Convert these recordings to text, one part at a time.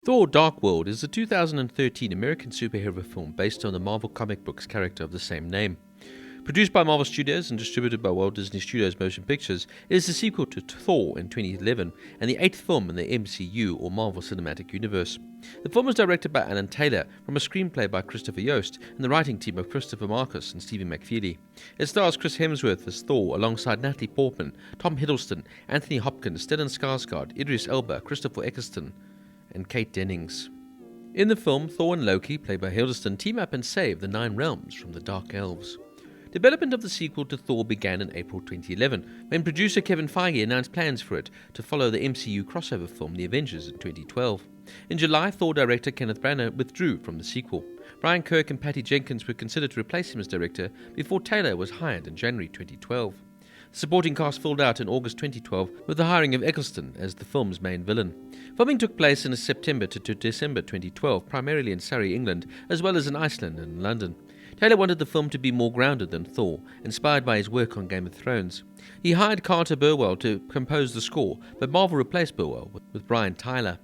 Thor: Dark World is a 2013 American superhero film based on the Marvel comic books character of the same name. Produced by Marvel Studios and distributed by Walt Disney Studios Motion Pictures, it is the sequel to Thor in 2011 and the 8th film in the MCU or Marvel Cinematic Universe. The film was directed by Alan Taylor from a screenplay by Christopher Yost and the writing team of Christopher Markus and Stephen McFeely. It stars Chris Hemsworth as Thor alongside Natalie Portman, Tom Hiddleston, Anthony Hopkins, Stellan Skarsgård, Idris Elba, Christopher Eccleston, and Kate Dennings. In the film, Thor and Loki, played by Hiddleston, team up and save the 9 realms from the Dark Elves. Development of the sequel to Thor began in April 2011, when producer Kevin Feige announced plans for it to follow the MCU crossover film The Avengers in 2012. In July, Thor director Kenneth Branagh withdrew from the sequel. Brian Kirk and Patty Jenkins were considered to replace him as director before Taylor was hired in January 2012. The supporting cast filled out in August 2012 with the hiring of Eccleston as the film's main villain. Filming took place in September to December 2012, primarily in Surrey, England, as well as in Iceland and London. Taylor wanted the film to be more grounded than Thor, inspired by his work on Game of Thrones. He hired Carter Burwell to compose the score, but Marvel replaced Burwell with Brian Tyler.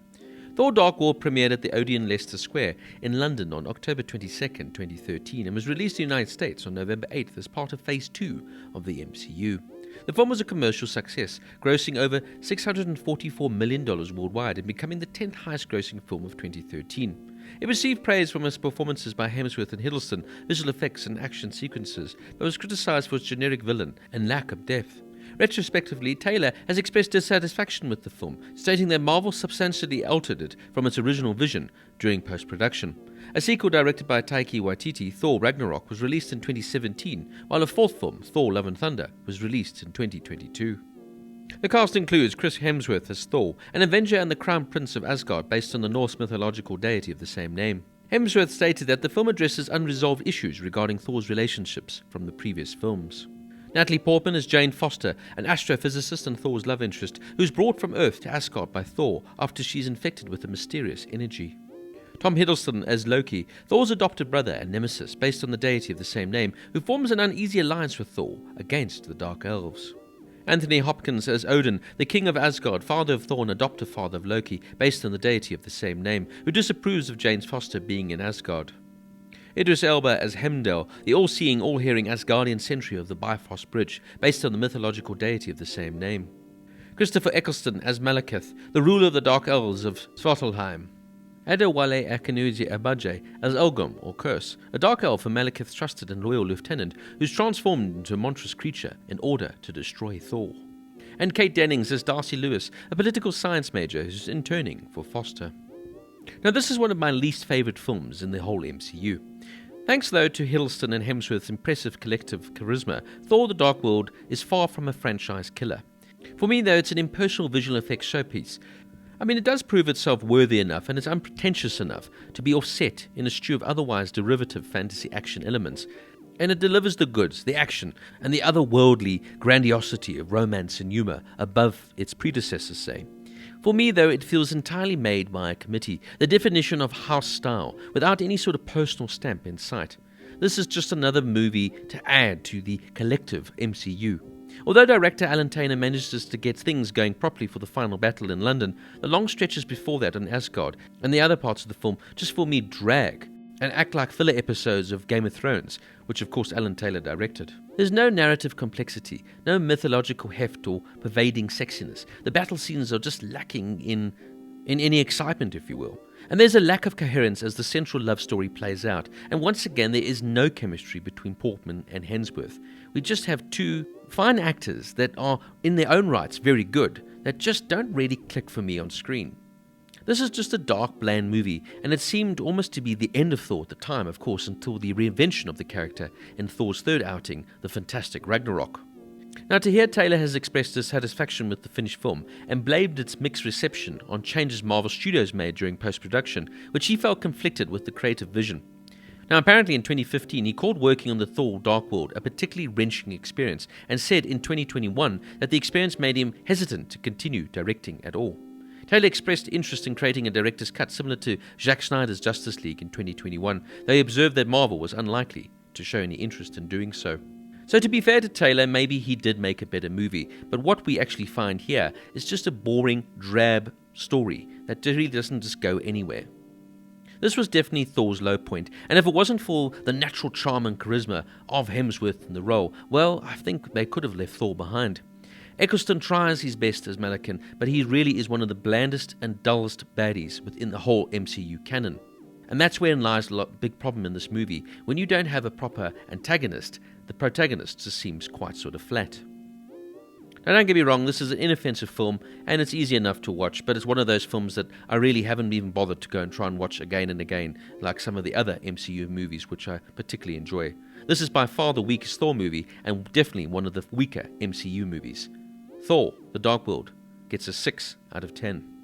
Thor: Dark World premiered at the Odeon Leicester Square in London on October 22, 2013 and was released in the United States on November 8th as part of Phase 2 of the MCU. The film was a commercial success, grossing over $644 million worldwide and becoming the 10th highest grossing film of 2013. It received praise from its performances by Hemsworth and Hiddleston, visual effects and action sequences, but was criticized for its generic villain and lack of depth. Retrospectively, Taylor has expressed dissatisfaction with the film, stating that Marvel substantially altered it from its original vision during post-production. A sequel directed by Taika Waititi, Thor: Ragnarok, was released in 2017, while a fourth film, Thor: Love and Thunder, was released in 2022. The cast includes Chris Hemsworth as Thor, an Avenger and the Crown Prince of Asgard based on the Norse mythological deity of the same name. Hemsworth stated that the film addresses unresolved issues regarding Thor's relationships from the previous films. Natalie Portman as Jane Foster, an astrophysicist and Thor's love interest, who's brought from Earth to Asgard by Thor after she's infected with a mysterious energy. Tom Hiddleston as Loki, Thor's adopted brother and nemesis based on the deity of the same name, who forms an uneasy alliance with Thor against the Dark Elves. Anthony Hopkins as Odin, the king of Asgard, father of Thor and adoptive father of Loki, based on the deity of the same name, who disapproves of Jane Foster being in Asgard. Idris Elba as Heimdall, the all-seeing, all-hearing Asgardian sentry of the Bifrost Bridge, based on the mythological deity of the same name. Christopher Eccleston as Malekith, the ruler of the Dark Elves of Svartalfheim. Adewale Akinnuoye-Agbaje as Elgum, or Curse, a dark elf and Malekith's trusted and loyal lieutenant who's transformed into a monstrous creature in order to destroy Thor. And Kate Dennings as Darcy Lewis, a political science major who's interning for Foster. Now, this is one of my least favourite films in the whole MCU. Thanks, though, to Hiddleston and Hemsworth's impressive collective charisma, Thor: The Dark World is far from a franchise killer. For me, though, it's an impersonal visual effects showpiece. I mean, it does prove itself worthy enough and it's unpretentious enough to be offset in a stew of otherwise derivative fantasy action elements, and it delivers the goods, the action, and the otherworldly grandiosity of romance and humour above its predecessors, say. For me, though, it feels entirely made by a committee, the definition of house style, without any sort of personal stamp in sight. This is just another movie to add to the collective MCU. Although director Alan Taylor manages to get things going properly for the final battle in London, the long stretches before that in Asgard and the other parts of the film just for me drag and act like filler episodes of Game of Thrones, which of course Alan Taylor directed. There's no narrative complexity, no mythological heft or pervading sexiness. The battle scenes are just lacking in any excitement, if you will. And there's a lack of coherence as the central love story plays out. And once again, there is no chemistry between Portman and Hemsworth. We just have two fine actors that are, in their own rights, very good, that just don't really click for me on screen. This is just a dark, bland movie, and it seemed almost to be the end of Thor at the time, of course, until the reinvention of the character in Thor's third outing, the fantastic Ragnarok. Now, to hear Taylor has expressed dissatisfaction with the finished film and blamed its mixed reception on changes Marvel Studios made during post-production, which he felt conflicted with the creative vision. Now, apparently in 2015, he called working on the Thor: Dark World a particularly wrenching experience and said in 2021 that the experience made him hesitant to continue directing at all. Taylor expressed interest in creating a director's cut similar to Zack Snyder's Justice League in 2021, though he observed that Marvel was unlikely to show any interest in doing so. So to be fair to Taylor, maybe he did make a better movie, but what we actually find here is just a boring, drab story that really doesn't just go anywhere. This was definitely Thor's low point, and if it wasn't for the natural charm and charisma of Hemsworth in the role, well, I think they could have left Thor behind. Eccleston tries his best as Malekith, but he really is one of the blandest and dullest baddies within the whole MCU canon. And that's wherein lies a big problem in this movie. When you don't have a proper antagonist, the protagonist just seems quite sort of flat. Now, don't get me wrong, this is an inoffensive film, and it's easy enough to watch, but it's one of those films that I really haven't even bothered to go and try and watch again and again, like some of the other MCU movies, which I particularly enjoy. This is by far the weakest Thor movie, and definitely one of the weaker MCU movies. Thor, The Dark World, gets a 6 out of 10.